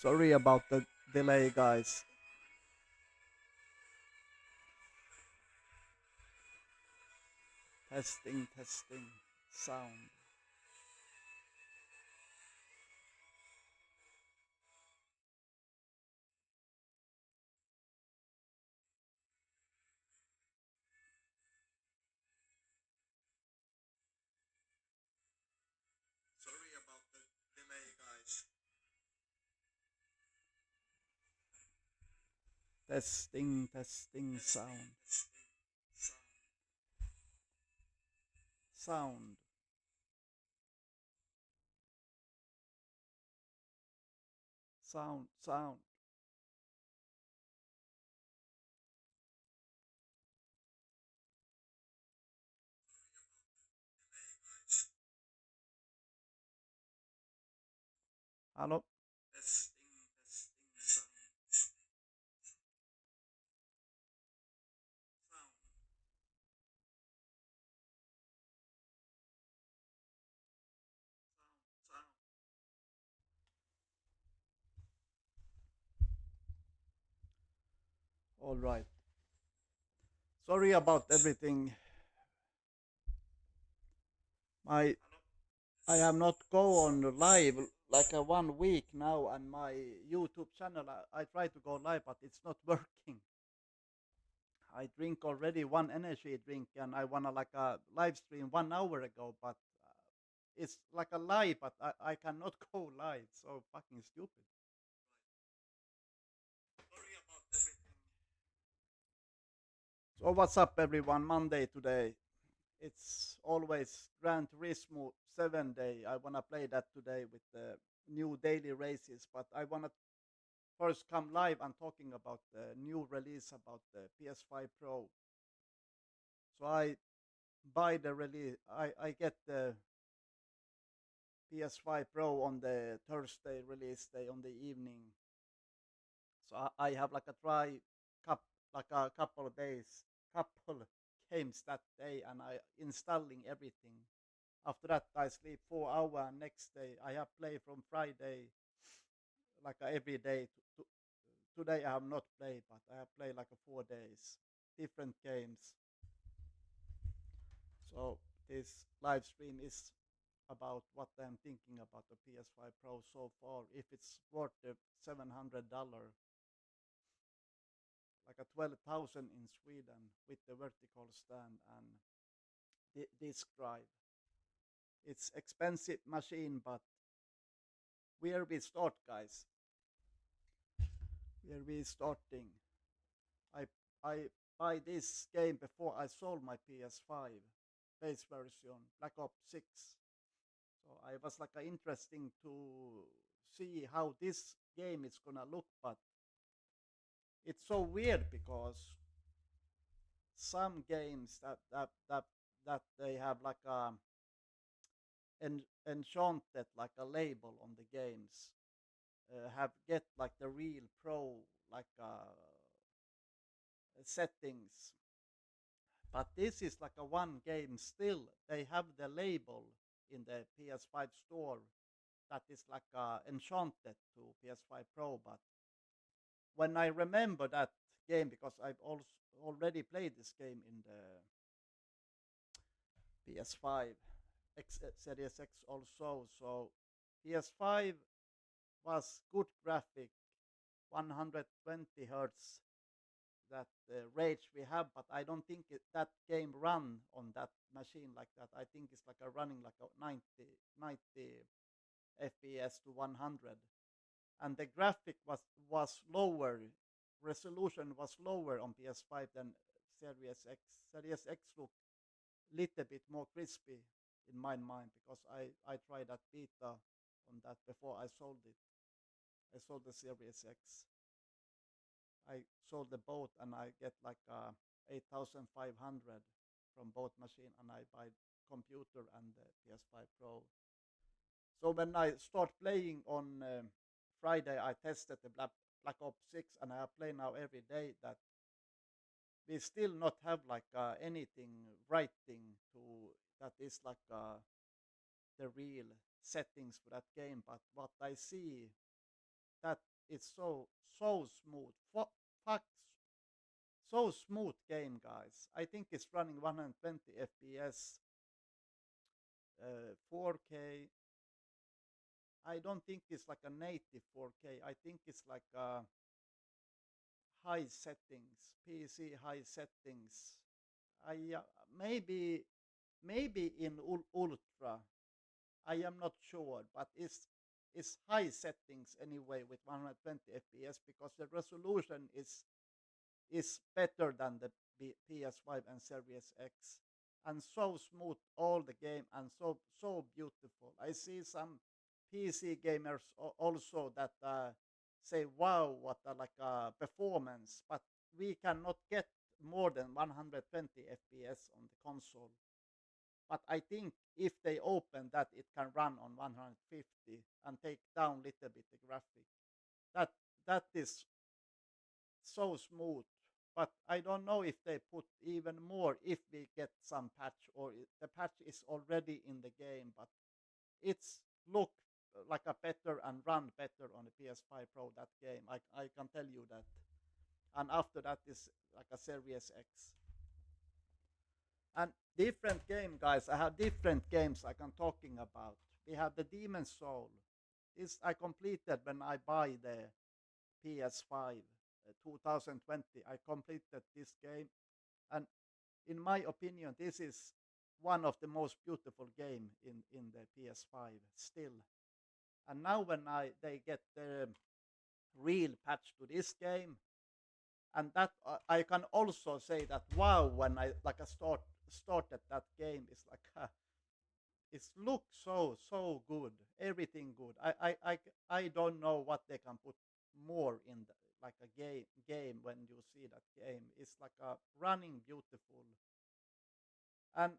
Sorry about the delay, guys. Testing, testing, sound. Sorry about the delay, guys. Testing, testing, sound. Sound. Sound, sound. Hello? Testing, testing, sound. Sound. Sound. All right. Sorry about everything. My I have not go on live like a 1 week now, and my YouTube channel. I try to go live, but it's not working. I drink already one energy drink, and I wanna like a live stream 1 hour ago, but it's like a live, but I cannot go live. So fucking stupid. Sorry about everything. So what's up, everyone? Monday today. It's always Gran Turismo 7 day. I wanna play that today with the new daily races, but I wanna first come live and talking about the new release about the PS5 Pro. So I buy the release. I get the PS5 Pro on the Thursday release day on the evening. So I have like a try like a couple of days, couple games that day, and I installing everything. After that, I sleep 4 hour. Next day, I have play from Friday, like every day. Today I have not played, but I have played like 4 days, different games. So this live stream is about what I'm thinking about the PS5 Pro so far. If it's worth the $700, like a 12,000 in Sweden with the vertical stand and disk drive. It's expensive machine, but where we start, guys? Where we starting? I I buy this game before I sold my PS5 base version, Black Ops 6. So I was like interesting to see how this game is gonna look, but it's so weird because some games that they have like a enchanted like a label on the games have get like the real pro like settings, but this is like a one game still they have the label in the PS5 store that is like enchanted to PS5 Pro. But when I remember that game, because I've also already played this game in the PS5 Series X also. So PS5 was good graphic, 120 hertz, that rage we have, but I don't think that game run on that machine like that. I think it's like a running like a 90 FPS to 100, and the graphic was lower, resolution was lower on PS5 than Series X. Series X look little bit more crispy in my mind, because I tried that beta on that before I sold it. I sold the Series X. I sold the both, and I get like 8,500 from both machine, and I buy computer and the PS5 Pro. So when I start playing on Friday, I tested the Black Ops 6, and I play now every day. That we still not have like anything writing to that is like the real settings for that game. But what I see, that it's so smooth. Fuck, so smooth game, guys. I think it's running 120 FPS, 4K. I don't think it's like a native 4K. I think it's like high settings, PC high settings. I maybe in ultra. I am not sure, but it's high settings anyway with 120 FPS because the resolution is better than the PS5 and Series X, and so smooth all the game and so beautiful. I see some PC gamers also that say, "Wow, what a like a performance!" But we cannot get more than 120 FPS on the console. But I think if they open that, it can run on 150 and take down a little bit the graphic. That that is so smooth. But I don't know if they put even more if we get some patch or the patch is already in the game. But it's look like a better and run better on the PS5 Pro that game. I can tell you that. And after that is like a Series X. And different game, guys. I have different games like I'm talking about. We have the Demon Soul. This I completed when I buy the PS5 2020. I completed this game, and in my opinion, this is one of the most beautiful game in the PS5 still. And now when they get the real patch to this game, and that I can also say that wow, when I like I started that game, it's like it's looks so good, everything good. I don't know what they can put more in like a game when you see that game. It's like a running beautiful, and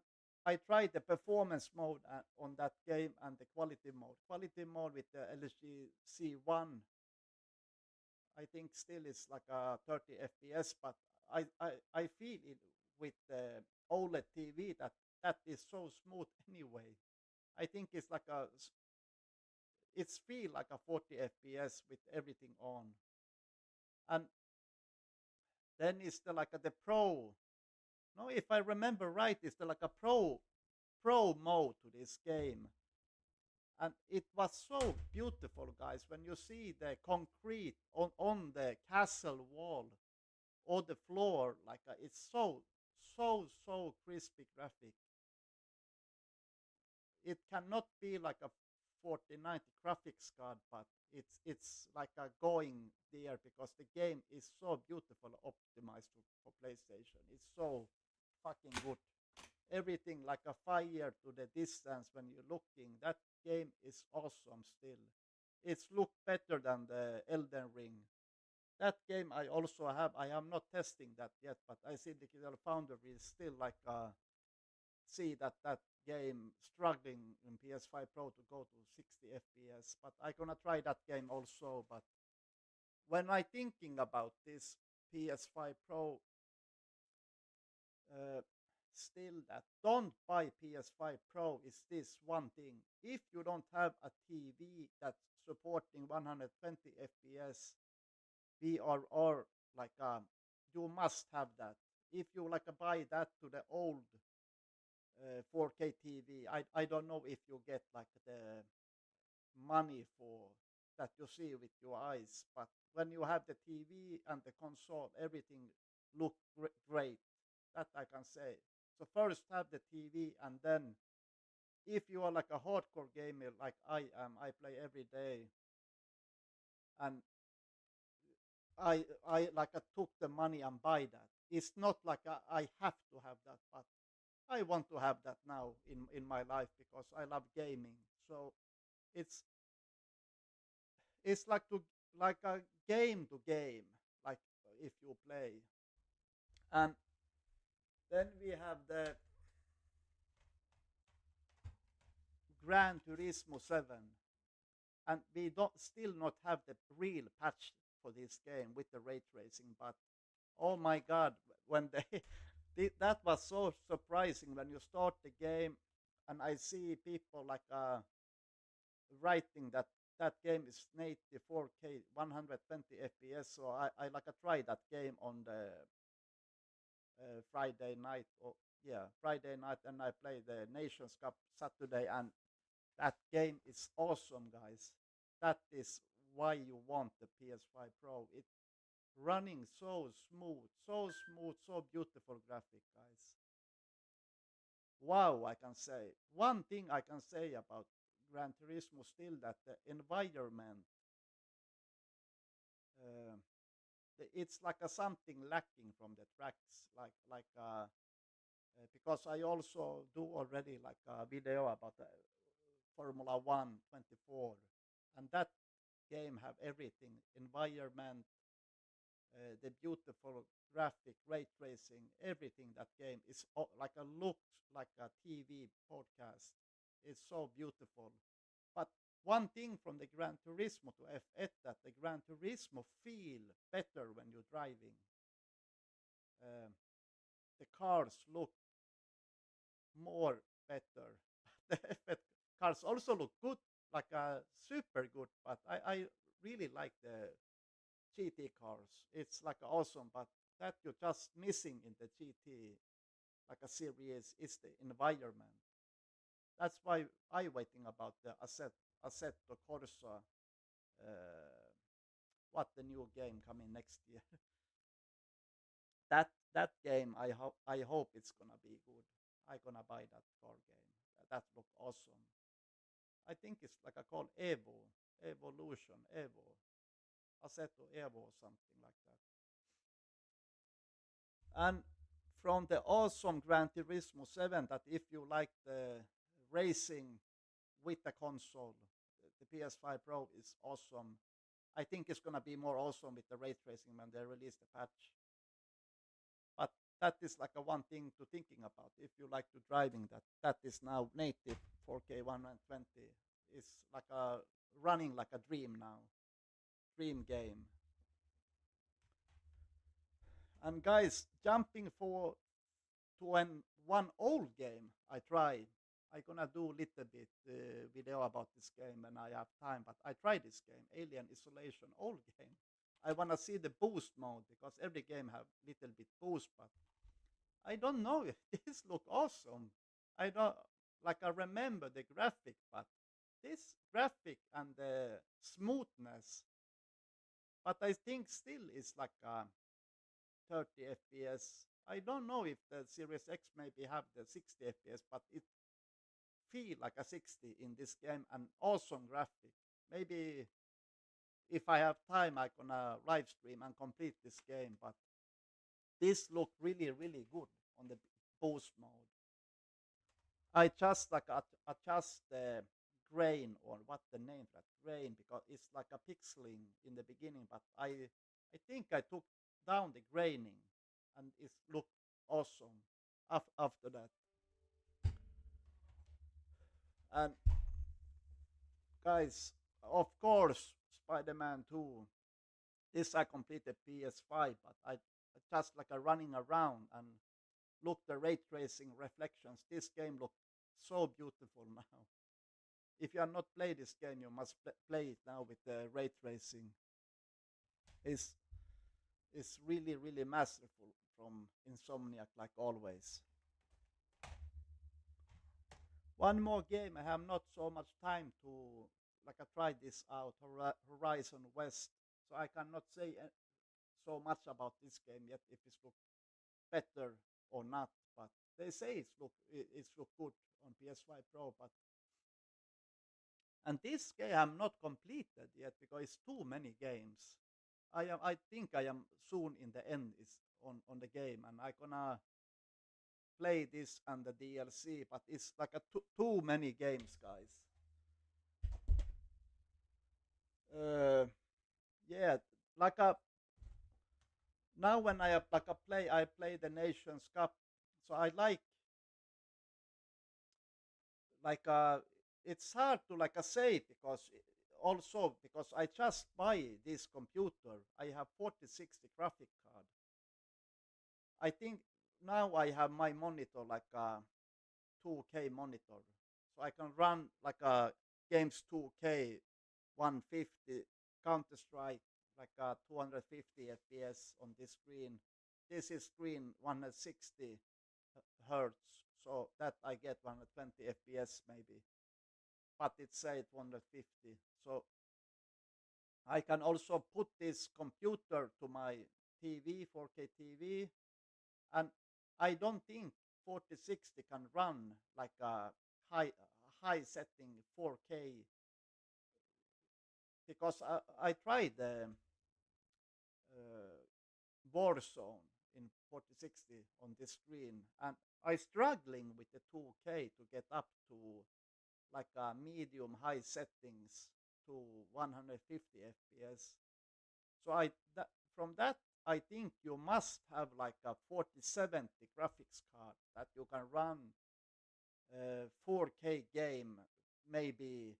I tried the performance mode on that game and the quality mode. Quality mode with the LG C1, I think still is like a 30 FPS, but I feel it with the OLED TV that is so smooth anyway. I think it's like it's feel like a 40 FPS with everything on. And then it's the like the pro. No, if I remember right, it's the like a pro mode to this game. And it was so beautiful, guys, when you see the concrete on the castle wall or the floor, like it's so crispy graphic. It cannot be like a 4090 graphics card, but it's like a going there because the game is so beautiful optimized for PlayStation. It's so fucking good. Everything like a fire to the distance when you're looking. That game is awesome still. It's look better than the Elden Ring. That game I also have. I am not testing that yet, but I see the Digital Foundry is still like see that game struggling in PS5 Pro to go to 60 FPS. But I gonna try that game also. But when I thinking about this PS5 Pro, uh, still that don't buy PS5 Pro is this one thing. If you don't have a TV that's supporting 120 FPS VRR, like you must have that. If you like buy that to the old 4K TV. I don't know if you get like the money for that you see with your eyes, but when you have the TV and the console, everything look great. That I can say. So first have the TV, and then if you are like a hardcore gamer like I am, I play every day, and I like I took the money and buy that. It's not like I have to have that, but I want to have that now in my life because I love gaming. So it's it's like a game to game, like if you play. And then we have the Gran Turismo 7, and we don't still not have the real patch for this game with the ray tracing. But oh my god, when they that was so surprising when you start the game, and I see people like writing that that game is native 4K 120 FPS. So I like I tried that game on the Friday night, or yeah, Friday night, and I played the Nations Cup Saturday, and that game is awesome, guys. That is why you want the PS5 Pro. It running so smooth, so beautiful graphic, guys. Wow, I can say. One thing I can say about Gran Turismo still that the environment, uh, it's like a something lacking from the tracks, because I also do already like a video about Formula One 24, and that game have everything: environment, the beautiful graphic, ray tracing, everything. That game is like a looks like a TV podcast. It's so beautiful. But one thing from the Gran Turismo to F8 that the Gran Turismo feel better when you're driving. Um, the cars look more better. The F8 cars also look good, like super good. But I really like the GT cars. It's like awesome, but that you're just missing in the GT like a series is the environment. That's why I waiting about the Assetto Corsa. What the new game coming next year? That game I hope it's gonna be good. I gonna buy that car game. That look awesome. I think it's like a called Evo, Evolution, Evo, Assetto Evo or something like that. And from the awesome Gran Turismo 7, that if you like the racing with the console, the PS5 Pro is awesome. I think it's going to be more awesome with the ray tracing when they release the patch. But that is like a one thing to thinking about. If you like to driving, that is now native 4K 120. It's like a running like a dream now, dream game. And guys, jumping for to one old game I tried. I gonna do a little bit video about this game when I have time. But I tried this game, Alien Isolation, old game. I wanna see the boost mode because every game have little bit boost, but I don't know if this look awesome. I don't like I remember the graphic, but this graphic and the smoothness, but I think still is like 30 FPS. I don't know if the Series X maybe have the 60 FPS, but it feel like a 60 in this game and awesome graphic. Maybe if I have time, I gonna live stream and complete this game. But this look really good on the boost mode. I just like adjust the grain, or what the name for that grain, because it's like a pixeling in the beginning. But I think I took down the graining, and it looked awesome after that. And guys, of course, Spider-Man 2. This I completed PS5, but I just like a running around and look the ray tracing reflections. This game look so beautiful now. If you have not played this game, you must play it now with the ray tracing. It's it's really masterful from Insomniac, like always. One more game. I have not so much time to like I tried this out, Horizon West, so I cannot say so much about this game yet if it's look better or not. But they say it's look good on PS5 Pro. But and this game I'm not completed yet because it's too many games. I think I am soon in the end is on the game, and I gonna play this and the DLC. But it's like a too many games, guys. Uh, yeah, like a now when I have like a I play the Nations Cup, so I like it's hard to like say because also because I just buy this computer. I have 4060 graphic card. I think now I have my monitor like a 2K monitor, so I can run like a games 2K 150 Counter Strike, like 250 FPS on this screen. This is screen 160 hertz, so that I get 120 FPS maybe, but it said 150. So I can also put this computer to my TV, 4K TV, and I don't think 4060 can run like a high setting 4K because I tried uh, Warzone in 4060 on this screen, and I struggling with the 2K to get up to like a medium high settings to 150 FPS. So from that I think you must have like a 4070 graphics card that you can run 4K game. Maybe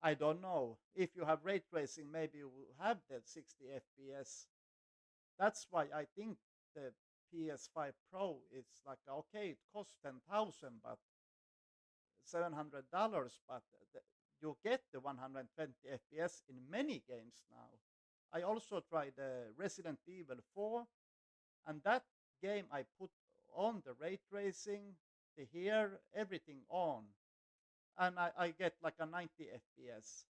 I don't know if you have ray tracing. Maybe you will have the 60 FPS. That's why I think the PS5 Pro is like okay, it costs 10,000, but $700, but you get the 120 FPS in many games now. I also tried Resident Evil 4, and that game I put on the ray tracing, the hair, everything on, and I get like a 90 FPS.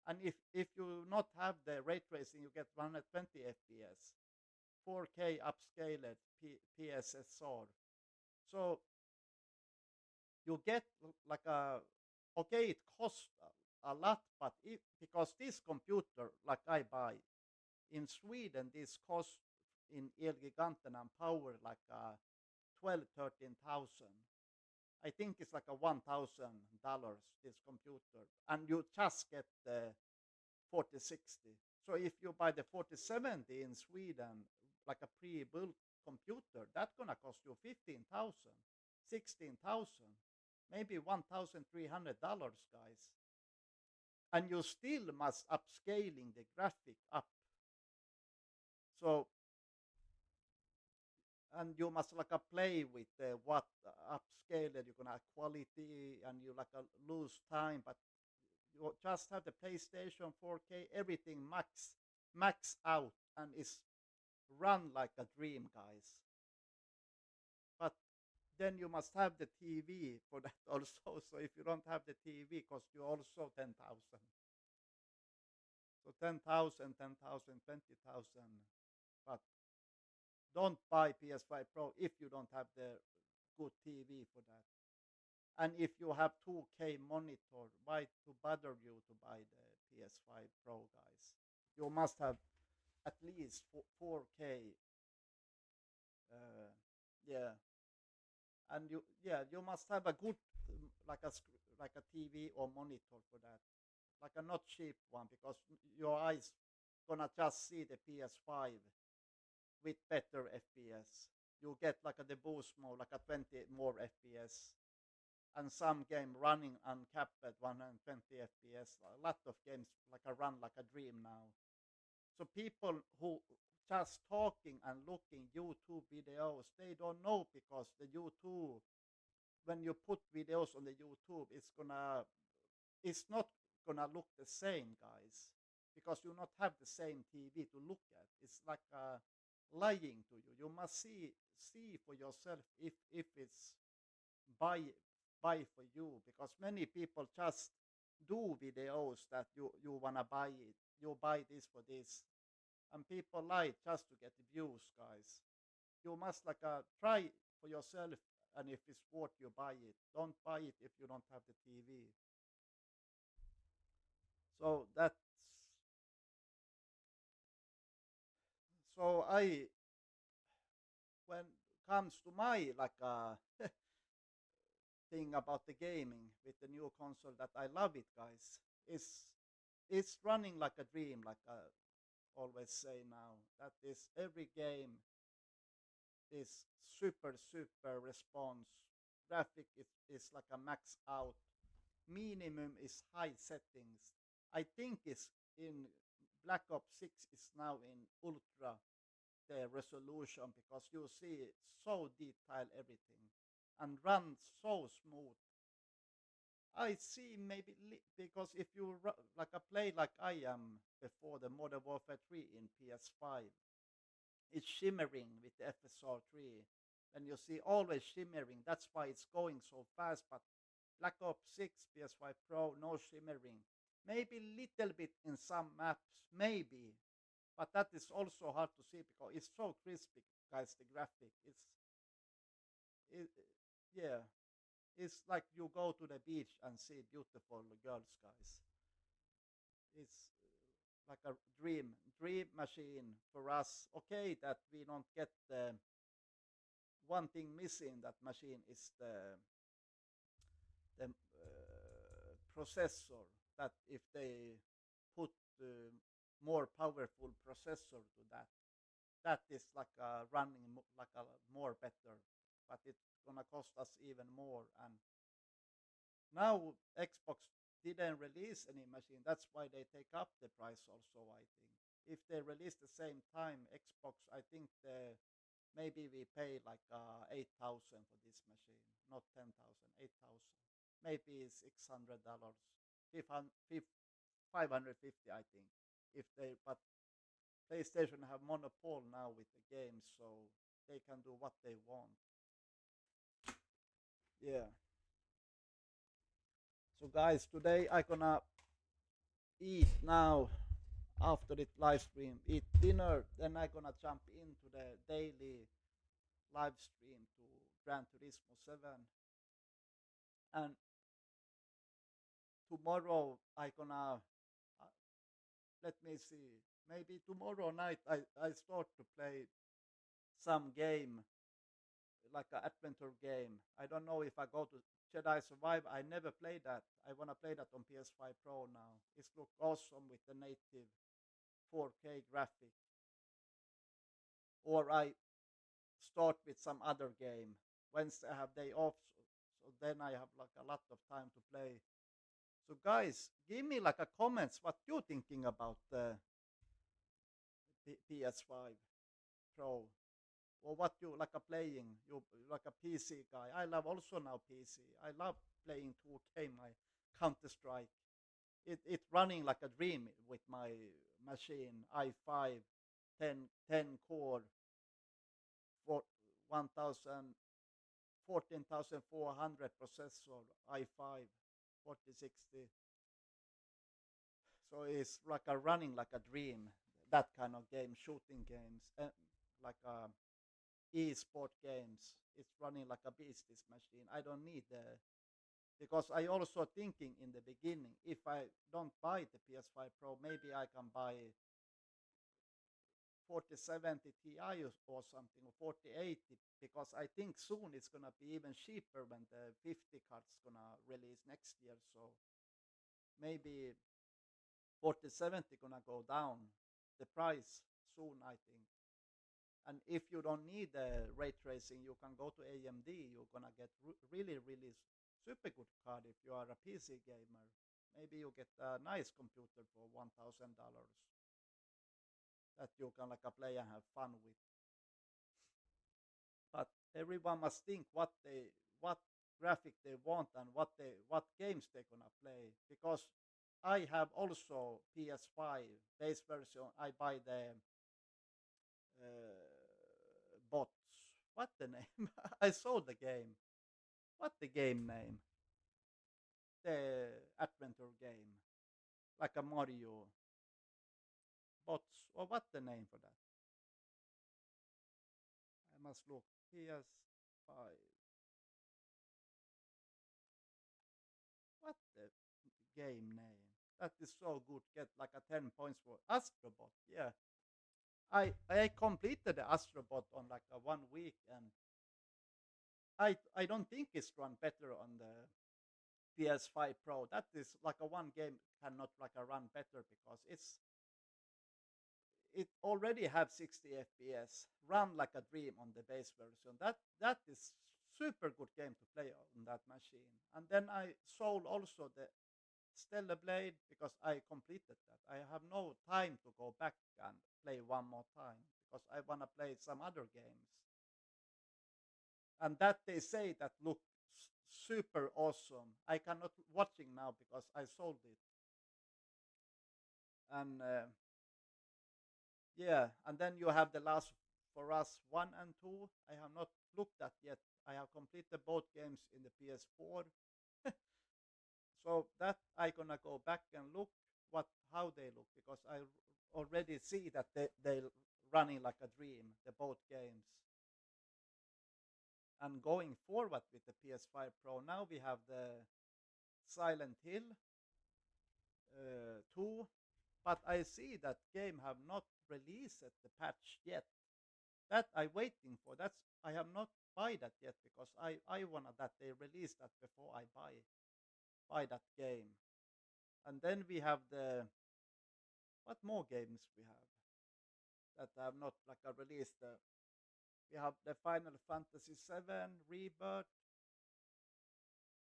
And if you not have the ray tracing, you get 120 FPS, 4K upscaled PSSR. So you get like a okay, it costs a lot, but because this computer like I buy in Sweden, this cost in Elgiganten and power like 12 13,000. I think it's like a $1,000 this computer, and you just get the 4060. So if you buy the 4070 in Sweden, like a pre-built computer, that's gonna cost you 15,000, 16,000, maybe $1,300, guys. And you still must upscaling the graphic up. So and you must like play with what upscale you're gonna quality, and you like lose time, but you just have the PlayStation 4K, everything max out, and is run like a dream, guys. But then you must have the TV for that also. So if you don't have the TV, cost you also 10,000. So 10,000, 10,000, 20,000. But don't buy PS5 Pro if you don't have the good TV for that. And if you have 2K monitor, why to bother you to buy the PS5 Pro, guys? You must have at least 4K. Uh, yeah, and you must have a good like a TV or monitor for that, like a not cheap one, because your eyes gonna just see the PS5 with better FPS. You get like the boost mode, like a 20 more FPS, and some game running uncapped at 120 FPS. A lot of games like a run like a dream now. So people who just talking and looking YouTube videos, they don't know, because the YouTube, when you put videos on the YouTube, it's not gonna look the same, guys, because you not have the same TV to look at. It's like lying to you. You must see for yourself if it's buy buy for you, because many people just do videos that you wanna buy it. You buy this for this, and people lie just to get views, guys. You must like try for yourself, and if it's worth, you buy it. Don't buy it if you don't have the TV. So that's so I when comes to my like thing about the gaming with the new console, that I love it, guys. It's running like a dream, like I always say now. That is every game is super response. Graphic is like a max out. Minimum is high settings. I think it's in Black Ops 6 is now in ultra the resolution, because you see so detailed everything and runs so smooth. I see maybe because if you like a play like I am before the Modern Warfare 3 in PS5, it's shimmering with the FSR 3, and you see always shimmering. That's why it's going so fast. But Black Ops 6 PS5 Pro, no shimmering. Maybe little bit in some maps, maybe, but that is also hard to see because it's so crispy, guys. The graphic, it, yeah, it's like you go to the beach and see beautiful girls, guys. It's like a dream machine for us. Okay, that we don't get the one thing missing that machine is the processor. That if they put more powerful processor to that, that is like running like a more better, but it's gonna cost us even more. And now Xbox didn't release any machine. That's why they take up the price also, I think. If they release the same time Xbox, I think maybe we pay like 8,000 for this machine, not 10,000, 8,000. Maybe $600, 550, I think. If they, but PlayStation have monopole now with the games, so they can do what they want. Yeah. So guys, today I gonna eat now after it live stream, eat dinner, then I gonna jump into the daily live stream to Gran Turismo 7. And tomorrow I gonna let me see. Maybe tomorrow night I start to play some game like an adventure game. I don't know if I go to Jedi Survive. I never played that. I wanna play that on PS5 Pro now. It looks awesome with the native 4K graphic. Or I start with some other game. Wednesday I have day off, so then I have like a lot of time to play. So guys, give me like a comments what you thinking about the PS5 Pro, or what you like a playing. You like a PC guy. I love also now PC. I love playing 2K my Counter Strike. It running like a dream with my machine i5 10 core for 1000 14,400 processor i5 4060. So it's like a running like a dream. That kind of game, shooting games, like e-sport games. It's running like a beast. This machine. I don't need the because I also thinking in the beginning if I don't buy the PS5 Pro, maybe I can buy 4070 Ti or something, or 4080, because I think soon it's gonna be even cheaper when the 50 card's gonna release next year. So maybe 4070 gonna go down the price soon, I think. And if you don't need the ray tracing, you can go to AMD. You're gonna get really super good card if you are a PC gamer. Maybe you get a nice computer for $1,000 that you can like a play and have fun with. But everyone must think what graphic they want and what games they're gonna play, because I have also PS5 base version. I buy the bots. What the name? I saw the game. What the game name? The adventure game, like a Mario bots, or what the name for that? I must look. PS5. What the game name? That is so good. Get like a 10 points for Astrobot. Yeah. I completed the Astrobot on like a 1 week, and I don't think it's run better on the PS5 Pro. That is like a one game cannot like a run better because it already have 60 FPS, run like a dream on the base version. That is super good game to play on that machine. And then I sold also the Stellar Blade because I completed that. I have no time to go back and play one more time because I want to play some other games. And that they say that look super awesome. I cannot watching now because I sold it. And yeah, and then you have the Last for Us 1 and 2. I have not looked at yet. I have completed both games in the PS4. So that I gonna go back and look what how they look because I already see that they running like a dream, the both games. And going forward with the PS5 Pro, now we have the Silent Hill 2, but I see that game have not released the patch yet. That I waiting for. That's I have not buy that yet because I wanna that they release that before I buy that game. And then we have the what more games we have that have not like a released. We have the Final Fantasy 7 Rebirth.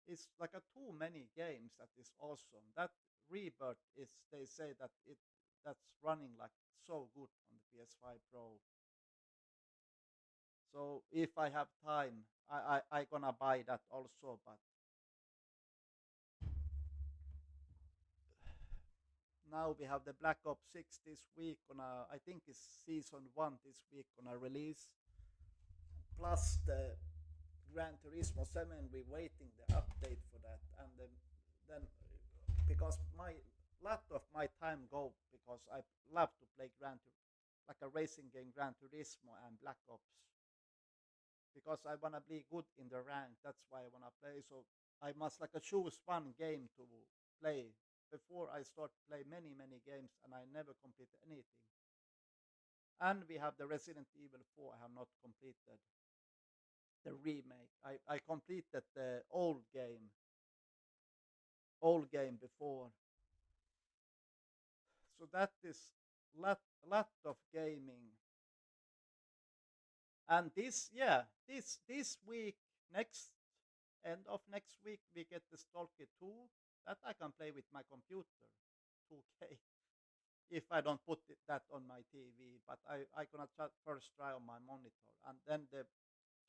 It's like a too many games that is awesome. That Rebirth is they say that that's running like so good on the PS5 Pro. So if I have time, I gonna buy that also. But now we have the Black Ops 6 this week. Gonna I think it's season 1 this week gonna release. Plus the Gran Turismo 7, we're waiting the update for that, and then because my lot of my time go because I love to play like a racing game, Gran Turismo and Black Ops, because I wanna be good in the rank. That's why I wanna play. So I must like choose one game to play before I start play many games, and I never complete anything. And we have the Resident Evil 4. I have not completed the remake. I completed the old game before. So that is lot of gaming. And this week, next end of next week, we get the Stalker 2 that I can play with my computer, 2K. If I don't put that on my TV, but I gonna first try on my monitor, and then the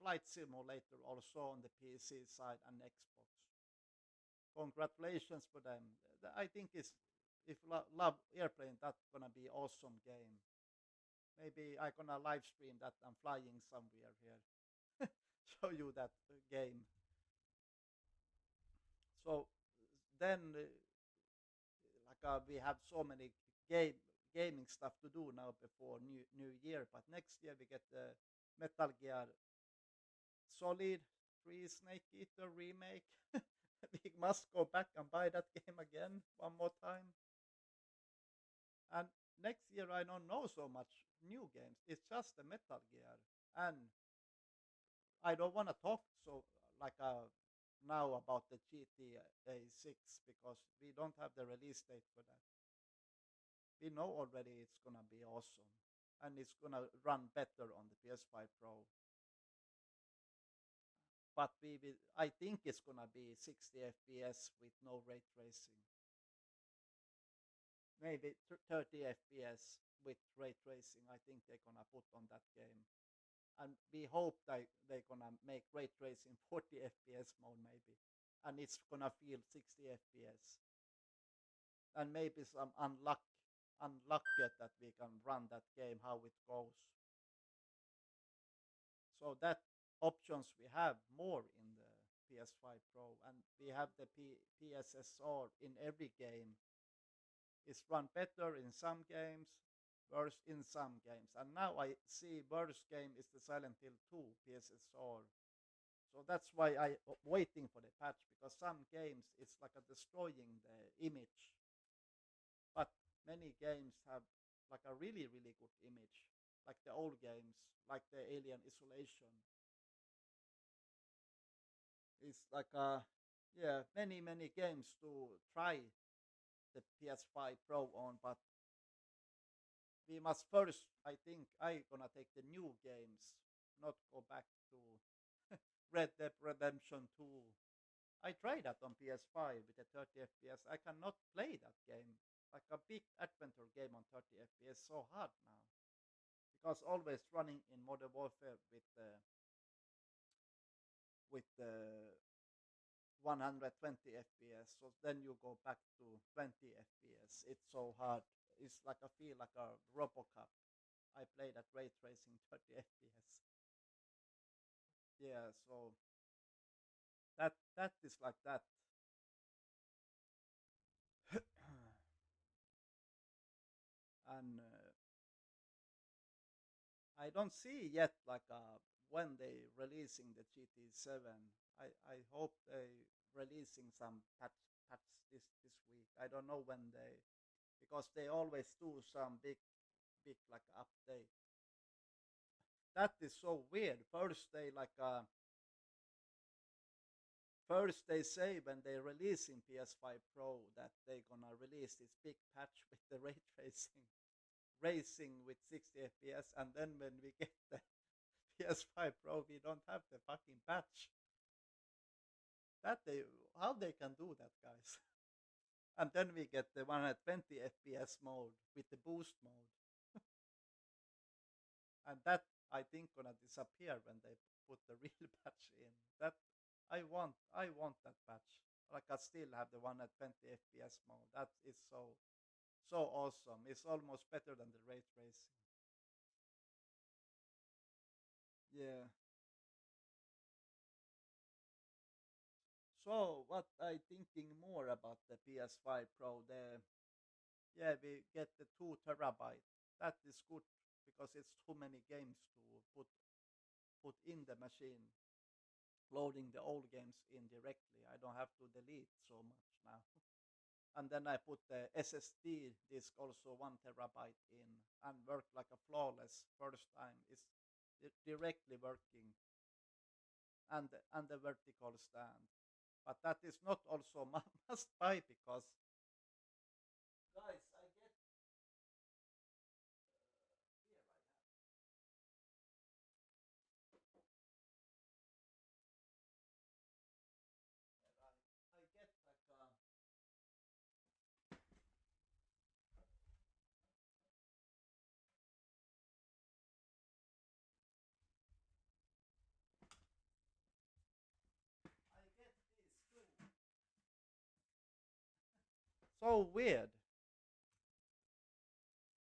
flight simulator also on the PC side and Xbox. Congratulations for them. I think it's if love airplane, that's gonna be awesome game. Maybe I gonna live stream that I'm flying somewhere here. Show you that game. So then, like we have so many gaming stuff to do now before New Year. But next year we get the Metal Gear Solid 3 Snake Eater remake. We must go back and buy that game again one more time. And next year I don't know so much new games. It's just the Metal Gear, and I don't want to talk so like now about the GTA 6 because we don't have the release date for that. We know already it's gonna be awesome, and it's gonna run better on the PS5 Pro. But I think it's gonna be 60 FPS with no ray tracing. Maybe 30 FPS with ray tracing. I think they're gonna put on that game, and we hope they're gonna make ray tracing 40 FPS mode maybe, and it's gonna feel 60 FPS, and maybe some unluck that we can run that game how it goes. So that options we have more in the PS5 Pro, and we have the PSSR in every game. It's run better in some games, worse in some games. And now I see worst game is the Silent Hill 2 PSSR. So that's why I waiting for the patch because some games it's like a destroying the image, but many games have like a really good image, like the old games, like the Alien Isolation. It's like many games to try the PS5 Pro on, but we must first. I think I gonna take the new games, not go back to Red Dead Redemption 2. I tried that on PS5 with the 30 FPS. I cannot play that game like a big adventure game on 30 FPS. So hard now because always running in Modern Warfare with the 120 FPS. So then you go back to 20 FPS. It's so hard. It's like I feel like a RoboCop. I played at ray tracing 30 FPS. Yeah, so that is like that. And I don't see yet like when they releasing the GT7. I hope they releasing some patch this week. I don't know when they, because they always do some big like update. That is so weird. First they say when they release in PS5 Pro that they gonna release this big patch with the ray tracing racing with 60 FPS, and then when we get the PS5 Pro we don't have the fucking patch. That they How they can do that, guys? And then we get the 120 FPS mode with the boost mode, and that I think gonna disappear when they put the real patch in. That I want that patch. Like I still have the 120 FPS mode. That is so awesome. It's almost better than the ray tracing. Yeah. So what I thinking more about the PS5 Pro? We get the 2 terabyte. That is good because it's too many games to put in the machine. Loading the old games in directly. I don't have to delete so much now. And then I put the SSD disk also 1 terabyte in and worked like a flawless first time. It's directly working, and the vertical stand. But that is not also must buy because guys, I get here I get like I get this too. So weird.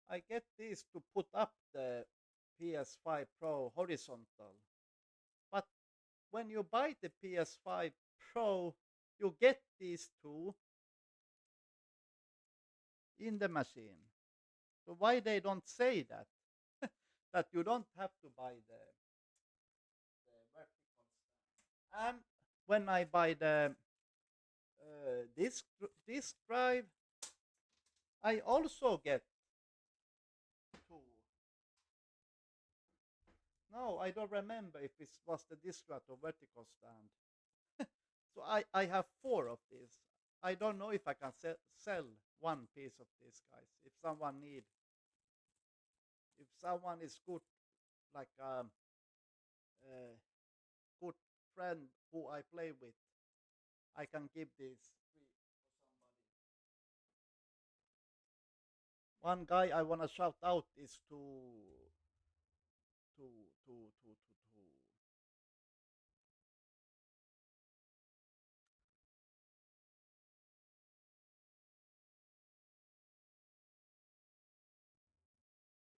I get this to put up the PS5 Pro horizontal. But when you buy the PS5 Pro, you get these two in the machine. So why they don't say that? That you don't have to buy the vertical stand. And when I buy the disk drive, I also get two. No, I don't remember if it was the disk drive or vertical stand. So I have four of these. I don't know if I can sell one piece of this, guys. If someone is good, like a good friend who I play with, I can give this free for somebody. One guy I wanna shout out is to to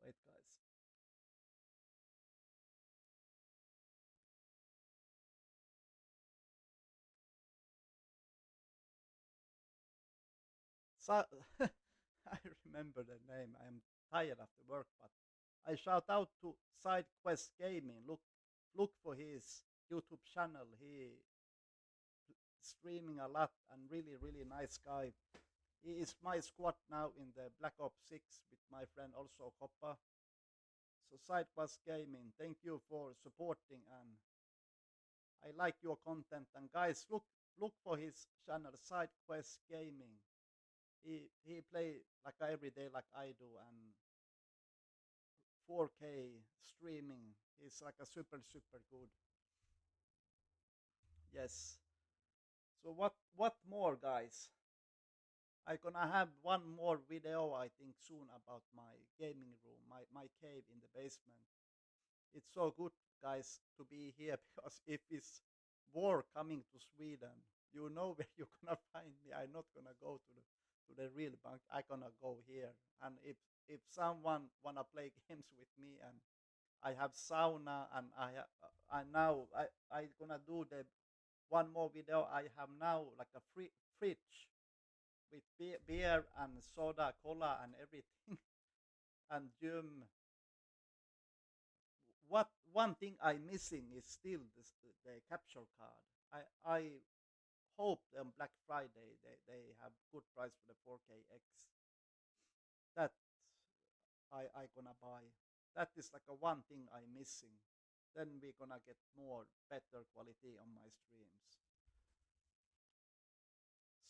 wait, guys. So I remember the name. I am tired after work, but I shout out to Side Quest Gaming. Look for his YouTube channel. He streaming a lot and really nice guy. He is my squad now in the Black Ops 6 with my friend also Coppa. So Side Quest Gaming, thank you for supporting, and I like your content. And guys, look for his channel Side Quest Gaming. He play like every day like I do, and 4K streaming. He's like a super good. Yes. So what more, guys? I gonna have one more video I think soon about my gaming room, my cave in the basement. It's so good, guys, to be here because if it's war coming to Sweden, You know where you're gonna find me. I'm not gonna go to the real bank. I'm gonna go here. And if someone wanna play games with me, and I have sauna, and I now I gonna do the one more video. I have now like a free fridge with beer and soda, cola, and everything, and gym. What one thing I'm missing is still the capture card. I hope on Black Friday they have good price for the 4K X. That I gonna buy. That is like a one thing I'm missing. Then we gonna get more better quality on my streams.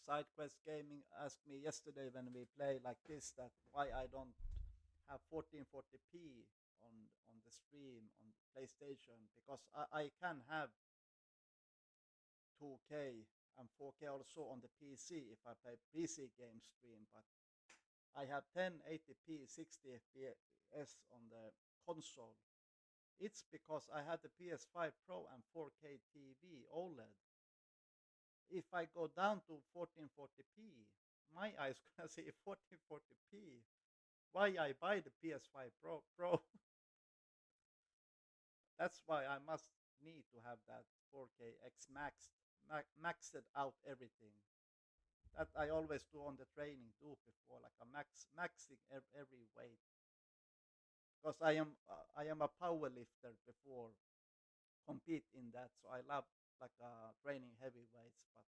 SideQuest Gaming asked me yesterday when we play like this that why I don't have 1440p on the stream on PlayStation, because I can have 2K and 4K also on the PC if I play PC game stream, but I have 1080p 60 FPS on the console. It's because I had the PS5 Pro and 4K TV OLED. If I go down to 1440p, my eyes gonna see 1440p. Why I buy the PS5 Pro? That's why I must need to have that 4K X maxed out everything. That I always do on the training too before, like a maxing every weight. Because I am a power lifter before compete in that, so I love like training heavy weights. But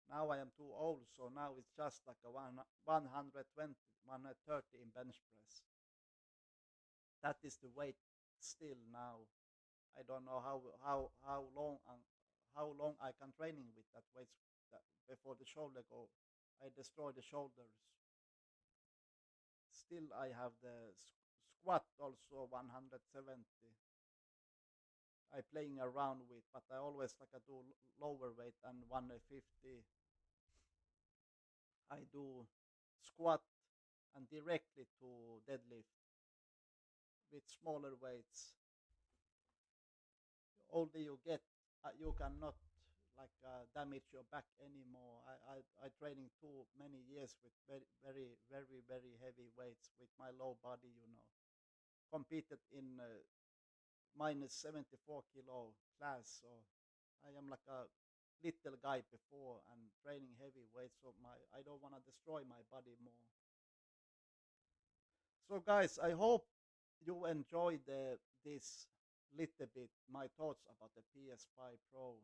now I am too old, so now it's just like a 120, 130 in bench press. That is the weight still now. I don't know how long I can training with that weights that before the shoulder go. I destroy the shoulders. Still, I have the squat also 170. I playing around with, but I always like I do lower weight and 150. I do squat and directly to deadlift with smaller weights. The older you get, you cannot like damage your back anymore. I training too many years with very heavy weights with my low body. Competed in minus 74 kilo class, so I am like a little guy before and training heavy weights. So I don't want to destroy my body more. So guys, I hope you enjoyed this little bit my thoughts about the PS5 Pro.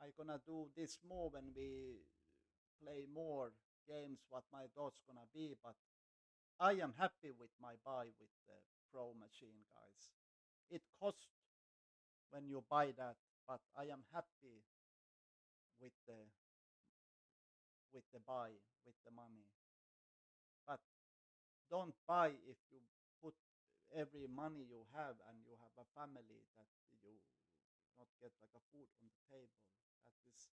I gonna do this more when we play more games. What my thoughts gonna be, but I am happy with my buy with the Pro machine, guys. It costs when you buy that, but I am happy with the buy with the money. But don't buy if you put every money you have and you have a family that you not get like a food on the table. That is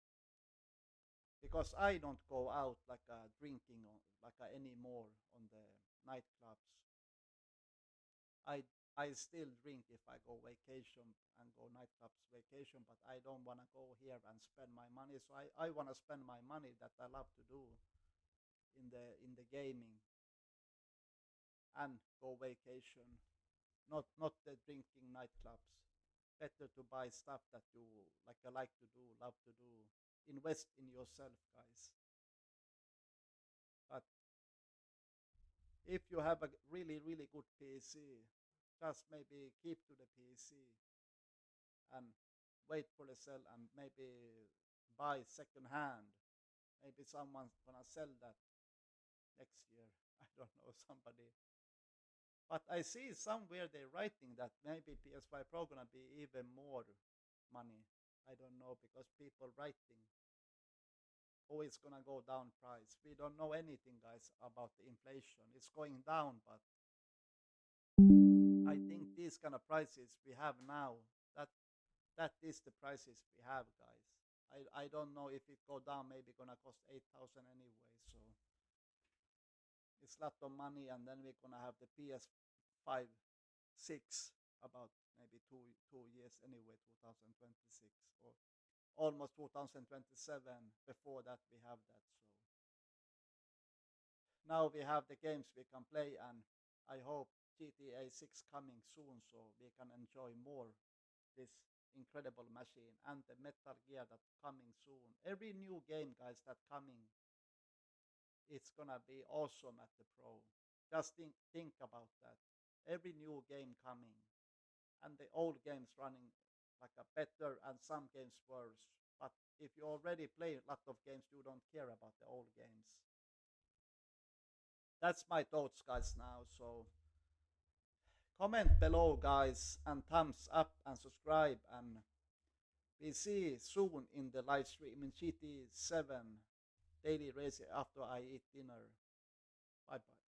because I don't go out like drinking like anymore on the nightclubs. I I still drink if I go vacation and go nightclubs vacation, but I don't want to go here and spend my money. So I want to spend my money that I love to do in the gaming and go vacation, not the drinking nightclubs. Better to buy stuff that you like to do, love to do. Invest in yourself, guys. But if you have a really good PC, just maybe keep to the PC and wait for the sell and maybe buy second hand. Maybe someone's gonna sell that next year. I don't know, somebody. But I see somewhere they're writing that maybe PS5 Pro gonna be even more money. I don't know because people writing, oh, it's gonna go down price. We don't know anything, guys, about the inflation. It's going down, but I think these kind of prices we have now, that that is the prices we have, guys. I don't know if it go down, maybe gonna cost 8,000 anyway. So it's a lot of money, and then we're gonna have the PS5 6 about maybe 2 years anyway, 2026 or almost 2027. Before that, we have that. So now we have the games we can play, and I hope GTA 6 coming soon so we can enjoy more this incredible machine and the Metal Gear that coming soon. Every new game, guys, that coming, it's gonna be awesome at the Pro. Just think about that. Every new game coming, and the old games running like a better and some games worse. But if you already play a lot of games, you don't care about the old games. That's my thoughts, guys. Now, so comment below, guys, and thumbs up and subscribe, and we see soon in the live stream in GT7 daily race after I eat dinner. Bye bye.